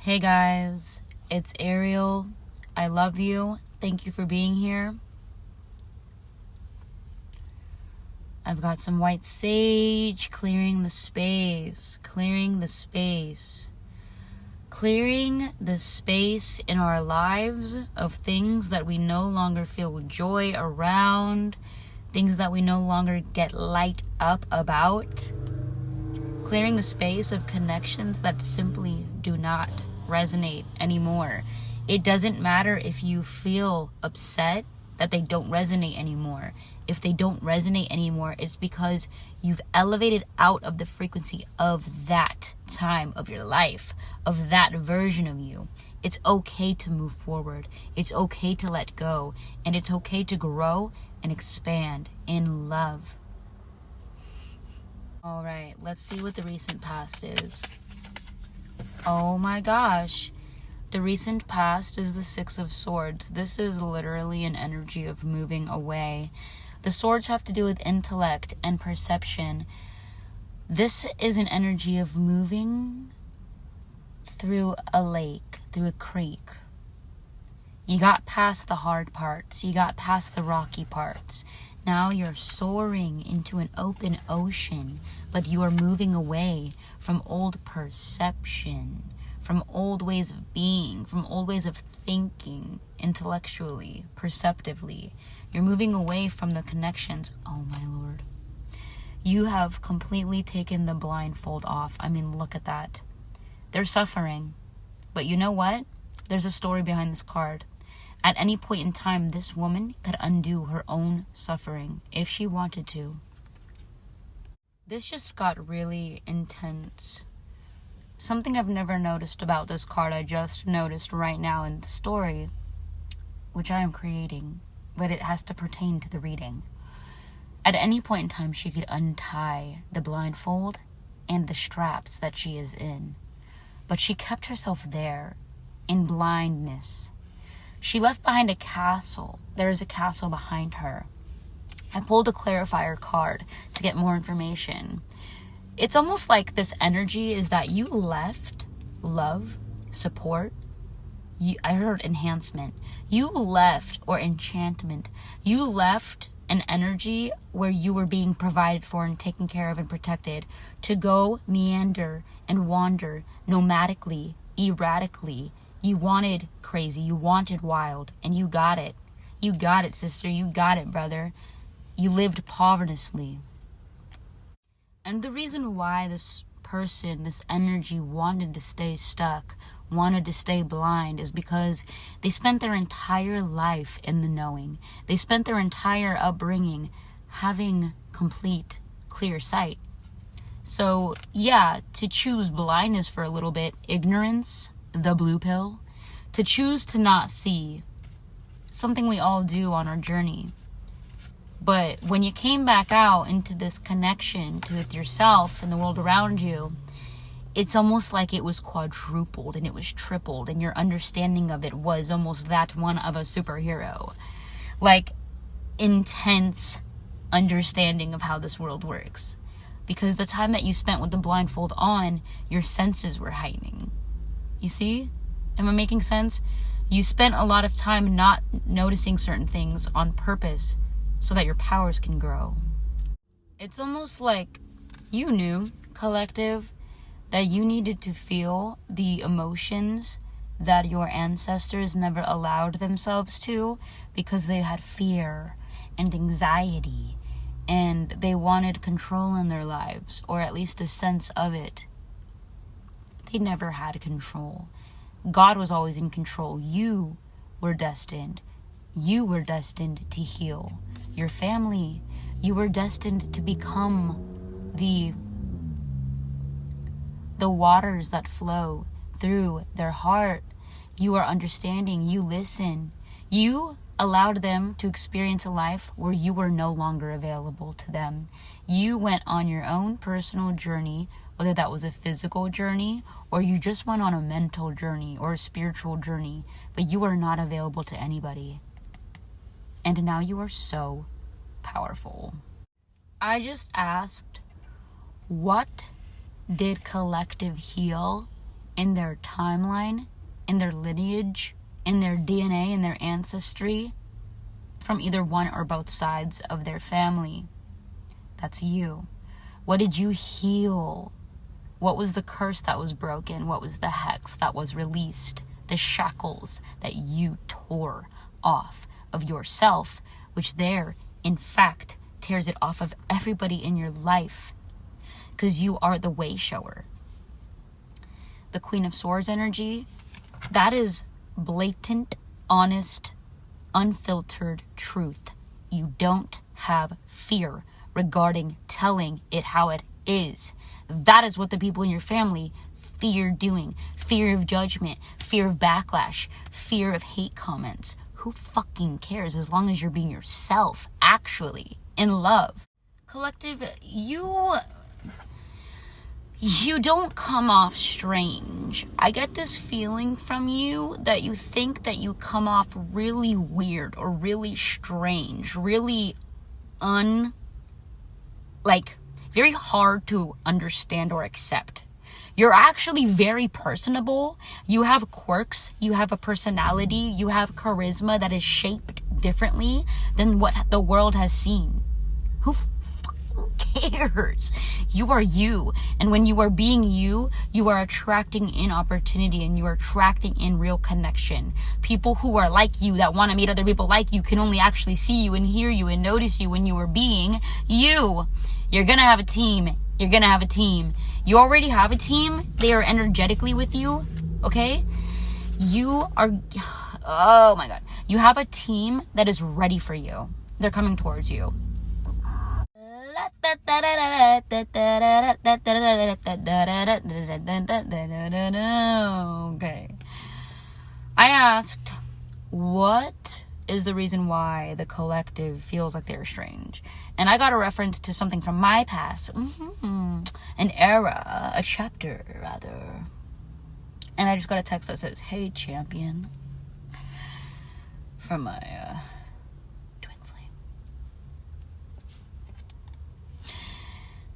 Hey guys, it's Ariel. I love you. Thank you for being here. I've got some white sage clearing the space in our lives of things that we no longer feel joy around, things that we no longer get light up about. Clearing the space of connections that simply do not resonate anymore. It doesn't matter if you feel upset that they don't resonate anymore. If they don't resonate anymore, it's because you've elevated out of the frequency of that time of your life, of that version of you. It's okay to move forward. It's okay to let go. And it's okay to grow and expand in love. All right, let's see what the recent past is. Oh my gosh. The recent past is the Six of Swords. This is literally an energy of moving away. The swords have to do with intellect and perception. This is an energy of moving through a lake, through a creek. You got past the hard parts. You got past the rocky parts. Now you're soaring into an open ocean, but you are moving away from old perception, from old ways of being, from old ways of thinking intellectually, perceptively. You're moving away from the connections. Oh my Lord. You have completely taken the blindfold off. I mean, look at that. They're suffering. But you know what? There's a story behind this card. At any point in time, this woman could undo her own suffering if she wanted to. This just got really intense. Something I've never noticed about this card, I just noticed right now in the story, which I am creating, but it has to pertain to the reading. At any point in time, she could untie the blindfold and the straps that she is in. But she kept herself there in blindness. She left behind a castle. There is a castle behind her. I pulled a clarifier card to get more information. It's almost like this energy is that you left love, support. I heard enhancement. You left, or enchantment. You left an energy where you were being provided for and taken care of and protected to go meander and wander nomadically, erratically. You wanted crazy, you wanted wild, and you got it. You got it, sister. You got it, brother. You lived povertously. And the reason why this person, this energy wanted to stay stuck, wanted to stay blind, is because they spent their entire life in the knowing. They spent their entire upbringing having complete, clear sight. So, yeah, to choose blindness for a little bit, ignorance, the blue pill, to choose to not see, something we all do on our journey. But when you came back out into this connection with yourself and the world around you, it's almost like it was quadrupled and it was tripled, and your understanding of it was almost that one of a superhero. Like, intense understanding of how this world works. Because the time that you spent with the blindfold on, your senses were heightening. You see? Am I making sense? You spent a lot of time not noticing certain things on purpose so that your powers can grow. It's almost like you knew, collective, that you needed to feel the emotions that your ancestors never allowed themselves to because they had fear and anxiety and they wanted control in their lives, or at least a sense of it. They never had control. God was always in control. You were destined. You were destined to heal your family. You were destined to become the waters that flow through their heart. You are understanding. You listen. You allowed them to experience a life where you were no longer available to them. You went on your own personal journey, whether that was a physical journey or you just went on a mental journey or a spiritual journey, but you were not available to anybody. And now you are so powerful. I just asked, what did collective heal in their timeline, in their lineage, in their DNA, in their ancestry, from either one or both sides of their family. That's you. What did you heal? What was the curse that was broken? What was the hex that was released? The shackles that you tore off of yourself, which there, in fact, tears it off of everybody in your life, because you are the way shower. The Queen of Swords energy, that is blatant, honest, unfiltered truth. You don't have fear regarding telling it how it is. That is what the people in your family fear doing. Fear of judgment, fear of backlash, fear of hate comments. Who fucking cares as long as you're being yourself, actually, in love? Collective, you don't come off strange. I get this feeling from you that you think that you come off really weird or really strange, really very hard to understand or accept. You're actually very personable. You have quirks. You have a personality. You have charisma that is shaped differently than what the world has seen. Who fucking cares? You are you. And when you are being you, you are attracting in opportunity and you are attracting in real connection. People who are like you, that want to meet other people like you, can only actually see you and hear you and notice you when you are being you. You're going to have a team. You're going to have a team. You already have a team. They are energetically with you. Okay? You are, oh my God. You have a team that is ready for you. They're coming towards you. Okay. I asked, what is the reason why the collective feels like they're strange? And I got a reference to something from my past. An era, a chapter, rather. And I just got a text that says, "Hey, champion." From my twin flame.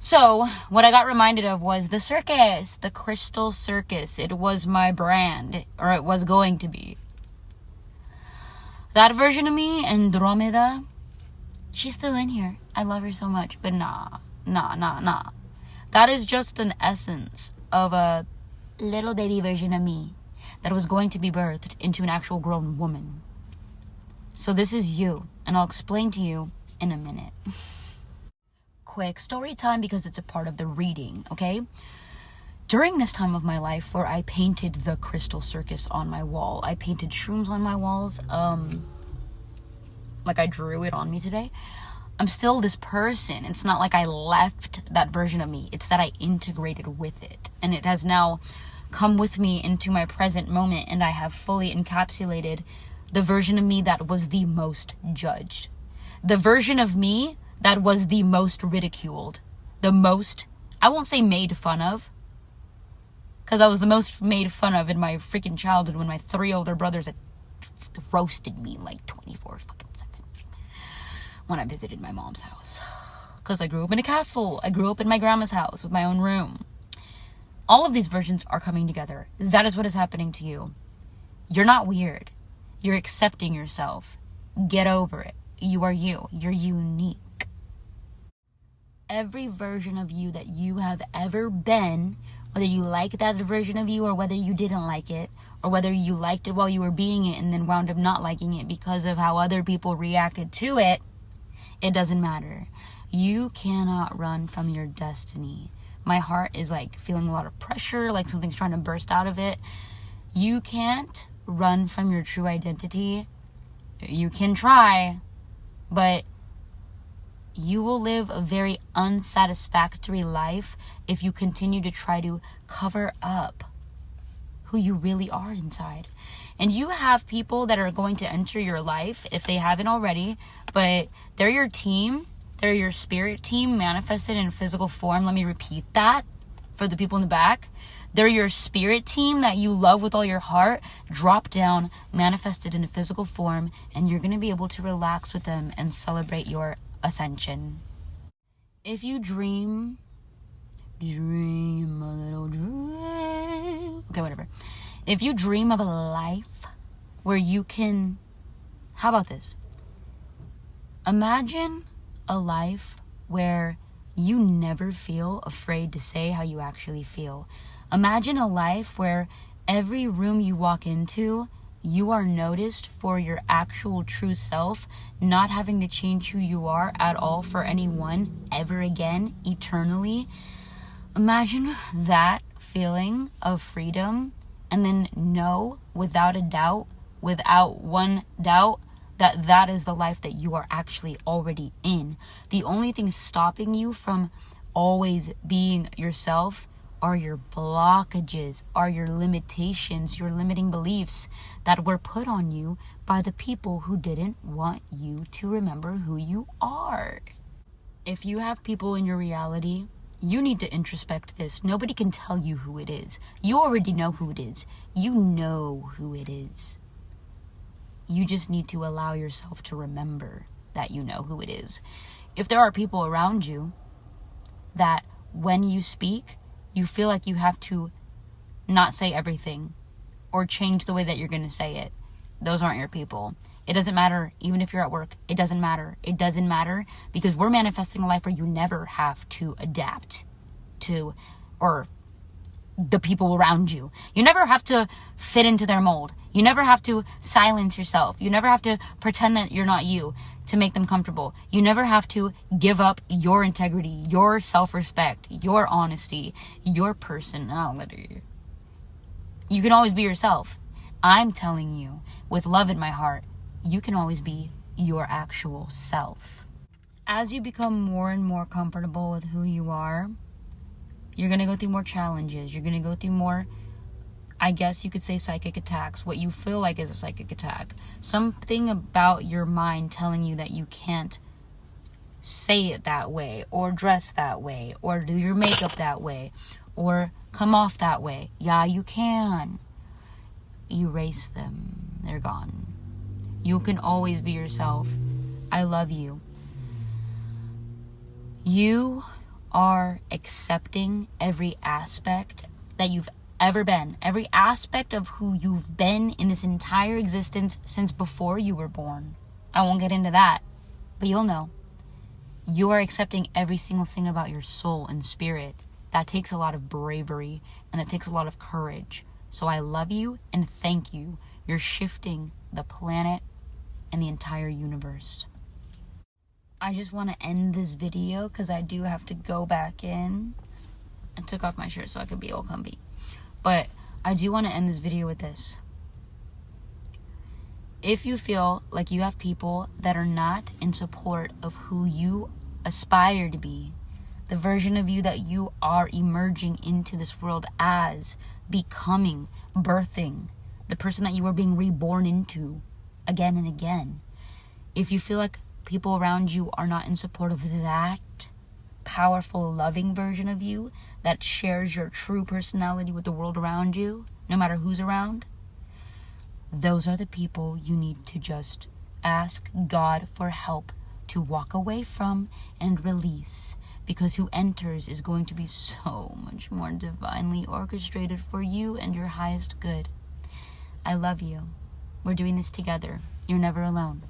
So, what I got reminded of was the circus, the crystal circus. It was my brand, or it was going to be. That version of me, Andromeda, she's still in here. I love her so much, but nah. That is just an essence of a little baby version of me that was going to be birthed into an actual grown woman. So this is you, and I'll explain to you in a minute. Quick story time, because it's a part of the reading, okay? During this time of my life where I painted the crystal circus on my wall, I painted shrooms on my walls, like I drew it on me today. I'm still this person. It's not like I left that version of me. It's that I integrated with it. And it has now come with me into my present moment, and I have fully encapsulated the version of me that was the most judged. The version of me that was the most ridiculed. The most, I won't say made fun of, because I was the most made fun of in my freaking childhood when my 3 older brothers had roasted me like 24 fucking seconds when I visited my mom's house. Because I grew up in a castle. I grew up in my grandma's house with my own room. All of these versions are coming together. That is what is happening to you. You're not weird. You're accepting yourself. Get over it. You are you. You're unique. Every version of you that you have ever been, whether you like that version of you or whether you didn't like it, or whether you liked it while you were being it and then wound up not liking it because of how other people reacted to it, it doesn't matter. You cannot run from your destiny. My heart is like feeling a lot of pressure, like something's trying to burst out of it. You can't run from your true identity. You can try, but you will live a very unsatisfactory life if you continue to try to cover up who you really are inside. And you have people that are going to enter your life, if they haven't already, but they're your team. They're your spirit team manifested in physical form. Let me repeat that for the people in the back. They're your spirit team that you love with all your heart, drop down, manifested in a physical form, and you're going to be able to relax with them and celebrate your ascension. If you dream a little dream, Okay, whatever. If you dream of a life where you can, how about this? Imagine a life where you never feel afraid to say how you actually feel. Imagine a life where every room you walk into, you are noticed for your actual true self, not having to change who you are at all for anyone ever again, eternally. Imagine that feeling of freedom, and then know without a doubt, without one doubt, that that is the life that you are actually already in. The only thing stopping you from always being yourself are your blockages, are your limitations, your limiting beliefs that were put on you by the people who didn't want you to remember who you are. If you have people in your reality, you need to introspect this. Nobody can tell you who it is. You already know who it is. You know who it is. You just need to allow yourself to remember that you know who it is. If there are people around you that when you speak, you feel like you have to not say everything or change the way that you're going to say it, those aren't your people. It doesn't matter, even if you're at work. It doesn't matter. It doesn't matter, because we're manifesting a life where you never have to adapt to or the people around you. You never have to fit into their mold. You never have to silence yourself. You never have to pretend that you're not you to make them comfortable. You never have to give up your integrity, your self-respect, your honesty, your personality. You can always be yourself. I'm telling you, with love in my heart, you can always be your actual self. As you become more and more comfortable with who you are, you're going to go through more challenges. You're going to go through more, I guess you could say, psychic attacks. What you feel like is a psychic attack. Something about your mind telling you that you can't say it that way, or dress that way, or do your makeup that way, or come off that way. Yeah, you can. Erase them. They're gone. You can always be yourself. I love you. You are accepting every aspect that you've ever been. Every aspect of who you've been in this entire existence since before you were born. I won't get into that, but you'll know. You are accepting every single thing about your soul and spirit. That takes a lot of bravery, and it takes a lot of courage. So I love you and thank you. You're shifting the planet and the entire universe. I just want to end this video because I do have to go back in. I took off my shirt so I could be all comfy. But I do want to end this video with this. If you feel like you have people that are not in support of who you aspire to be, the version of you that you are emerging into this world as, becoming, birthing, the person that you are being reborn into again and again. If you feel like people around you are not in support of that powerful, loving version of you that shares your true personality with the world around you, no matter who's around, those are the people you need to just ask God for help to walk away from and release, because who enters is going to be so much more divinely orchestrated for you and your highest good. I love you. We're doing this together. You're never alone.